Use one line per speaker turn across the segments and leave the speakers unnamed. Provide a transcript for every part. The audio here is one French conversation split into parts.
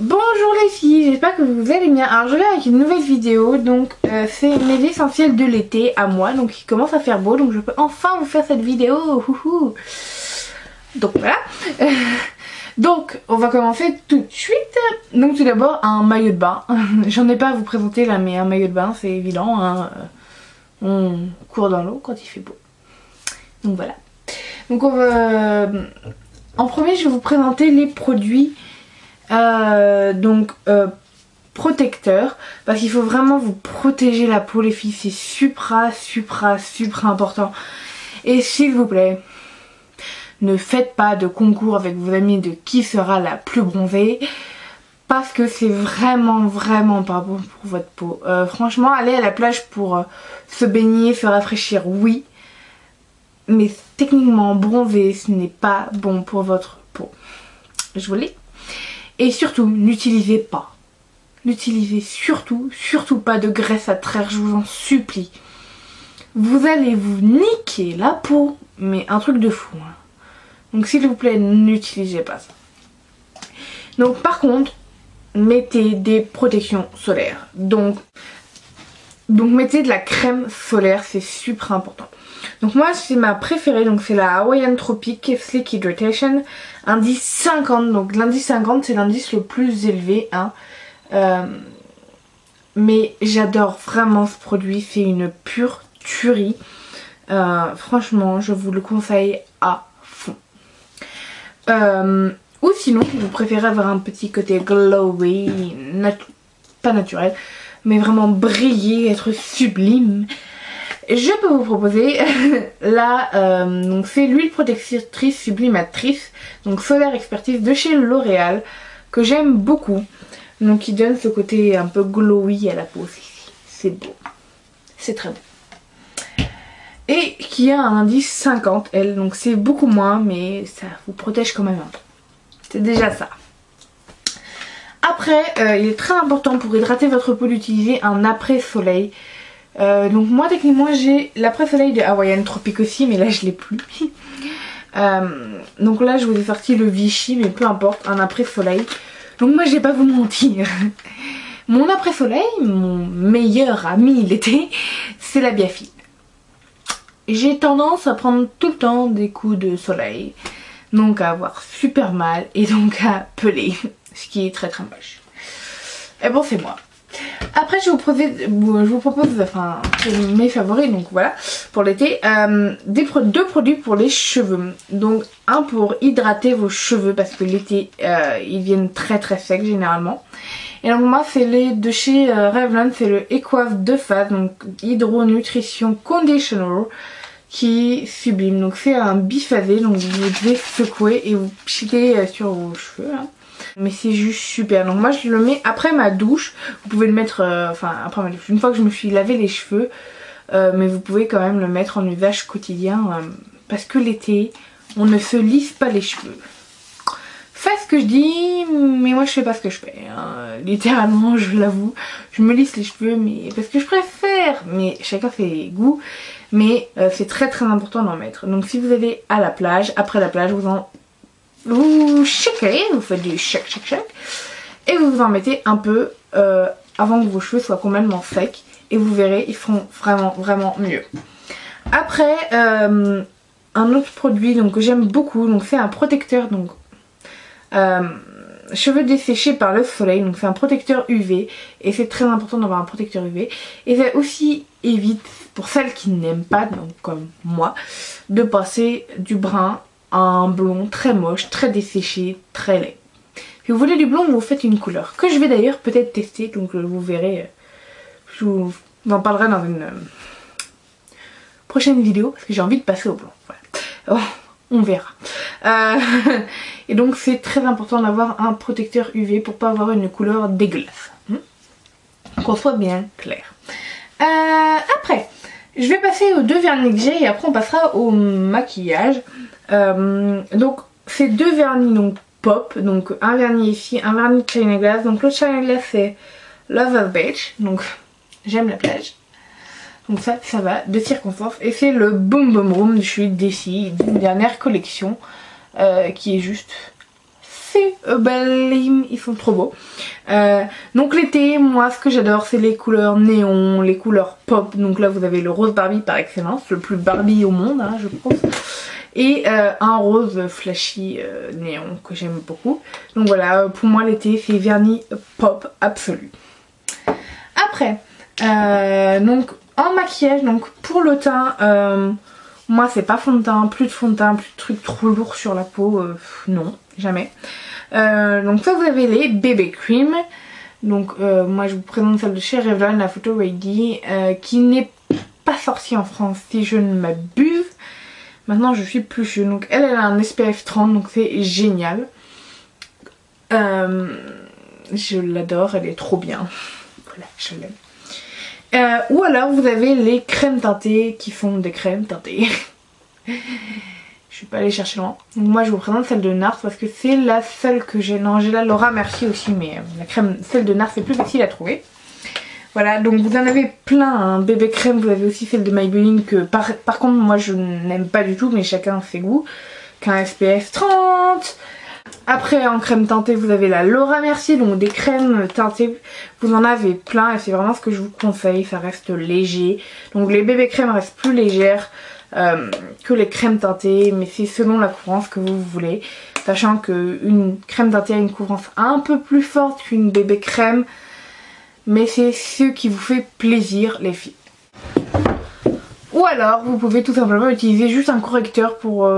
Bonjour les filles, j'espère que vous allez bien. Alors je viens avec une nouvelle vidéo, donc c'est mes essentiels de l'été à moi, donc il commence à faire beau, donc je peux enfin vous faire cette vidéo. Donc voilà. Donc on va commencer tout de suite. Donc tout d'abord un maillot de bain. J'en ai pas à vous présenter là, mais un maillot de bain c'est évident, hein. On court dans l'eau quand il fait beau. Donc voilà. Donc on va... En premier je vais vous présenter les produits protecteur, parce qu'il faut vraiment vous protéger la peau les filles, c'est super important. Et s'il vous plaît, ne faites pas de concours avec vos amis de qui sera la plus bronzée, parce que c'est vraiment pas bon pour votre peau. Franchement, aller à la plage pour se baigner, se rafraîchir, oui, mais techniquement bronzer ce n'est pas bon pour votre peau, je vous le dis. Et surtout, n'utilisez pas. N'utilisez surtout pas de graisse à traire, je vous en supplie. Vous allez vous niquer la peau, mais un truc de fou. Hein. Donc s'il vous plaît, n'utilisez pas ça. Donc par contre, mettez des protections solaires. Donc mettez de la crème solaire, c'est super important. Donc moi c'est ma préférée, donc c'est la Hawaiian Tropic Sleek Hydration, indice 50, donc l'indice 50 c'est l'indice le plus élevé, hein. Mais j'adore vraiment ce produit, c'est une pure tuerie, franchement je vous le conseille à fond. Ou sinon vous préférez avoir un petit côté glowy, pas naturel, mais vraiment briller, être sublime, je peux vous proposer là, donc c'est l'huile protectrice sublimatrice, donc Solaire Expertise de chez L'Oréal, que j'aime beaucoup, donc qui donne ce côté un peu glowy à la peau, c'est beau, c'est très beau, et qui a un indice 50 elle, donc c'est beaucoup moins, mais ça vous protège quand même un peu, c'est déjà ça. Après, il est très important pour hydrater votre peau d'utiliser un après-soleil. Donc moi techniquement j'ai l'après-soleil de Hawaiian Tropic aussi, mais là je l'ai plus. Donc là je vous ai sorti le Vichy, mais peu importe, un après-soleil. Donc moi je vais pas vous mentir, mon après-soleil, mon meilleur ami l'été, c'est la Biafine. J'ai tendance à prendre tout le temps des coups de soleil, donc à avoir super mal et donc à peler, ce qui est très moche. Et bon, c'est moi. Après je vous propose enfin mes favoris, donc voilà, pour l'été, deux produits pour les cheveux. Donc un pour hydrater vos cheveux, parce que l'été ils viennent très secs généralement. Et donc moi c'est les de chez Revlon, c'est le Ecoave 2 phases, donc Hydro Nutrition Conditioner, qui est sublime. Donc c'est un biphasé, donc vous devez secouer et vous pchiter sur vos cheveux hein. Mais c'est juste super. Donc moi je le mets après ma douche. Vous pouvez le mettre enfin après ma douche, une fois que je me suis lavé les cheveux, mais vous pouvez quand même le mettre en usage quotidien, parce que l'été on ne se lisse pas les cheveux. Faites ce que je dis, mais moi je fais pas ce que je fais hein. Littéralement, je l'avoue, je me lisse les cheveux, mais parce que je préfère, mais chacun ses goûts. Mais c'est très important d'en mettre. Donc si vous allez à la plage, après la plage vous shakez, vous faites du shake et vous en mettez un peu avant que vos cheveux soient complètement secs, et vous verrez, ils feront vraiment mieux. Après un autre produit donc que j'aime beaucoup, donc c'est un protecteur, donc cheveux desséchés par le soleil, donc c'est un protecteur UV, et c'est très important d'avoir un protecteur UV, et ça aussi évite, pour celles qui n'aiment pas, donc comme moi, de passer du brun à un blond très moche, très desséché, très laid. Si vous voulez du blond, vous faites une couleur que je vais d'ailleurs peut-être tester, donc vous verrez, je vous en parlerai dans une prochaine vidéo, parce que j'ai envie de passer au blond. Voilà. Oh, on verra. Et donc c'est très important d'avoir un protecteur UV pour pas avoir une couleur dégueulasse, qu'on soit bien clair. Après je vais passer aux deux vernis que j'ai, et après on passera au maquillage. Donc ces deux vernis donc pop, donc un vernis ici, un vernis de China Glass. Donc le China Glass c'est Love of Beach, donc j'aime la plage, donc ça va de circonstance, et c'est le Boom Boom Room de chez Desi, d'une dernière collection qui est juste l'été, ils sont trop beaux. Donc l'été, moi ce que j'adore c'est les couleurs néon, les couleurs pop. Donc là vous avez le rose Barbie par excellence, le plus Barbie au monde je pense. Et un rose flashy néon que j'aime beaucoup. Donc voilà, pour moi l'été c'est vernis pop absolu. Après, donc en maquillage, donc pour le teint, moi c'est pas fond de teint, plus de fond de teint, plus de trucs trop lourds sur la peau, non, jamais. Donc ça vous avez les BB Cream. Donc moi je vous présente celle de chez Revlon, la Photo Ready, qui n'est pas sortie en France si je ne m'abuse. Maintenant je suis plus sûre. Donc elle a un SPF 30, donc c'est génial. Je l'adore, elle est trop bien. Voilà, je l'aime. Ou alors vous avez les crèmes teintées qui font des crèmes teintées. Je suis pas allée chercher loin. Donc moi je vous présente celle de NARS parce que c'est la seule que j'ai. Non, j'ai la Laura Mercier aussi, mais celle de NARS c'est plus facile à trouver. Voilà, donc vous en avez plein, bébé crème, vous avez aussi celle de Maybelline que par contre moi je n'aime pas du tout, mais chacun ses goûts, qu'un SPF 30. Après en crème teintée vous avez la Laura Mercier, donc des crèmes teintées, vous en avez plein et c'est vraiment ce que je vous conseille, ça reste léger. Donc les bébé crèmes restent plus légères que les crèmes teintées, mais c'est selon la couvrance que vous voulez. Sachant qu'une crème teintée a une couvrance un peu plus forte qu'une bébé crème. Mais c'est ce qui vous fait plaisir les filles. Ou alors vous pouvez tout simplement utiliser juste un correcteur pour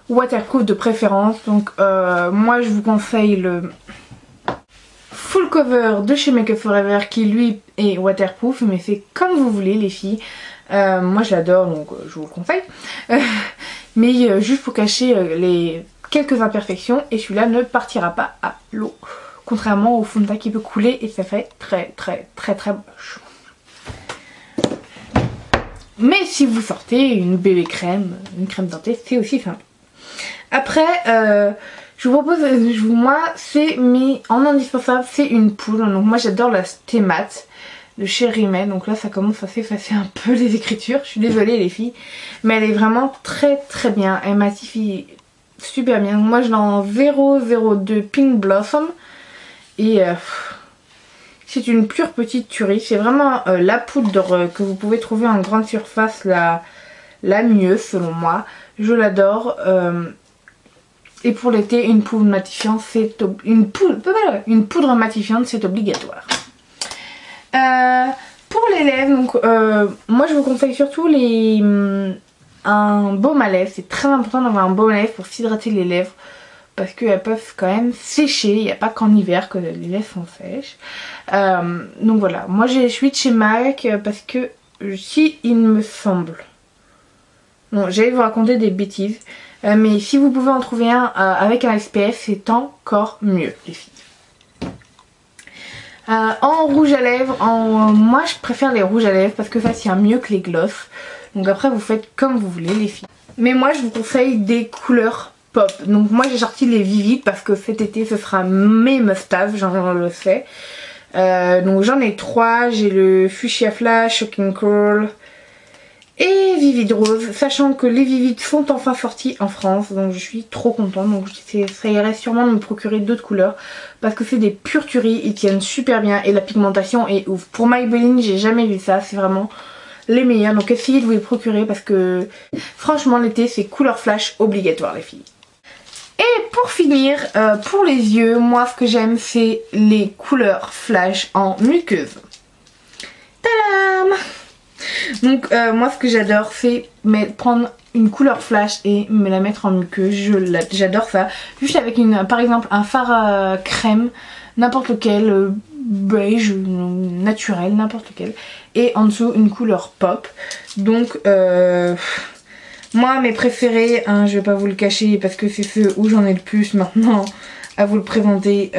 waterproof de préférence. Donc moi je vous conseille le Full Cover de chez Make Up For Ever qui lui est waterproof. Mais c'est comme vous voulez les filles. Moi je l'adore donc je vous le conseille. Mais juste pour cacher les quelques imperfections. Et celui-là ne partira pas à l'eau. Contrairement au fond de teint qui peut couler et ça fait très moche. Mais si vous sortez une bébé crème, une crème teintée, c'est aussi simple. Après, je vous propose, moi c'est en indispensable, c'est une poudre. Donc moi j'adore la Stay Matte de chez Rimmel. Donc là ça commence à s'effacer un peu les écritures. Je suis désolée les filles, mais elle est vraiment très bien. Elle matifie super bien. Moi je l'ai en 002 Pink Blossom. Et c'est une pure petite tuerie. C'est vraiment la poudre que vous pouvez trouver en grande surface la mieux selon moi. Je l'adore. Et pour l'été, une poudre matifiante, c'est une poudre matifiante, c'est obligatoire. Pour les lèvres, donc moi je vous conseille surtout un baume à lèvres. C'est très important d'avoir un baume à lèvres pour s'hydrater les lèvres. Parce qu'elles peuvent quand même sécher, il n'y a pas qu'en hiver que les lèvres sont sèches. Donc voilà, moi je suis de chez MAC parce que si il me semble... Bon, j'allais vous raconter des bêtises, mais si vous pouvez en trouver un avec un SPF, c'est encore mieux les filles. En rouge à lèvres, moi je préfère les rouges à lèvres parce que ça tient mieux que les gloss. Donc après vous faites comme vous voulez les filles. Mais moi je vous conseille des couleurs pop. Donc moi j'ai sorti les Vivid parce que cet été ce sera mes must-have, j'en le sais. Donc j'en ai 3, j'ai le Fuchsia Flash, Shocking Curl et Vivid Rose. Sachant que les Vivid sont enfin sortis en France, donc je suis trop contente. Donc ça irait sûrement de me procurer d'autres couleurs parce que c'est des pures tueries, ils tiennent super bien et la pigmentation est ouf. Pour Maybelline j'ai jamais vu ça, c'est vraiment les meilleurs. Donc essayez de vous les procurer parce que franchement l'été c'est couleur flash obligatoire les filles. Et pour finir, pour les yeux, moi ce que j'aime c'est les couleurs flash en muqueuse. Tadam! Donc moi ce que j'adore c'est prendre une couleur flash et me la mettre en muqueuse. J'adore ça. Juste avec par exemple un fard crème, n'importe lequel, beige, naturel, n'importe lequel. Et en dessous une couleur pop. Donc moi mes préférés, je vais pas vous le cacher parce que c'est ceux où j'en ai le plus maintenant à vous le présenter.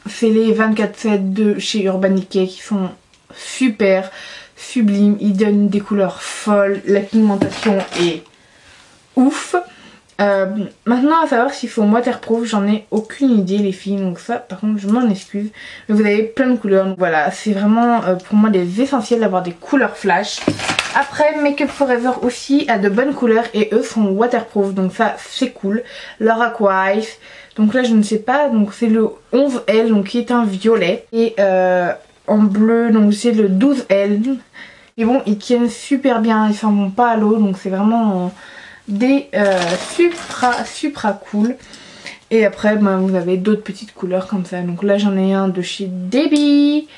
C'est les 24/7 de chez Urban Decay qui sont super sublimes. Ils donnent des couleurs folles, la pigmentation est ouf. Maintenant à savoir s'il faut waterproof, j'en ai aucune idée les filles, donc ça par contre je m'en excuse. Mais vous avez plein de couleurs, donc voilà, c'est vraiment pour moi des essentiels d'avoir des couleurs flash. Après Make Up For Ever aussi a de bonnes couleurs et eux sont waterproof, donc ça c'est cool. Leur Aqua Ice, Donc là je ne sais pas, donc c'est le 11L, donc qui est un violet. Et en bleu, donc c'est le 12L. Et bon, ils tiennent super bien, ils s'en vont pas à l'eau, donc c'est vraiment des supra cool. Et après ben, vous avez d'autres petites couleurs comme ça. Donc là j'en ai un de chez Debbie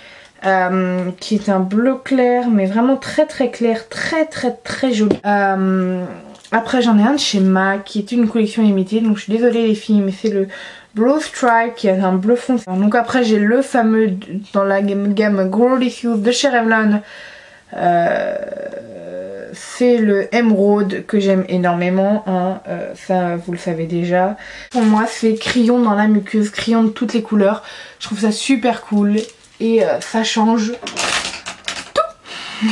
qui est un bleu clair, mais vraiment très clair, très joli. Après j'en ai un de chez MAC qui est une collection limitée, donc je suis désolée les filles, mais c'est le Blue Stripe qui est un bleu foncé. Donc après j'ai le fameux dans la gamme Gloriously de chez Revlon. C'est le émeraude que j'aime énormément, hein. Ça vous le savez déjà. Pour moi c'est crayon dans la muqueuse, crayon de toutes les couleurs. Je trouve ça super cool et ça change tout.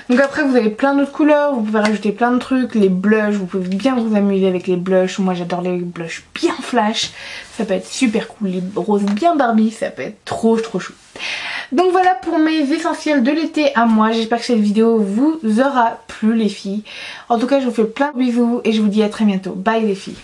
Donc après vous avez plein d'autres couleurs, vous pouvez rajouter plein de trucs, les blushs, vous pouvez bien vous amuser avec les blushs. Moi j'adore les blushs bien flash, ça peut être super cool, les roses bien Barbie, ça peut être trop chou. Donc voilà pour mes essentiels de l'été à moi, j'espère que cette vidéo vous aura plu les filles. En tout cas je vous fais plein de bisous et je vous dis à très bientôt, bye les filles.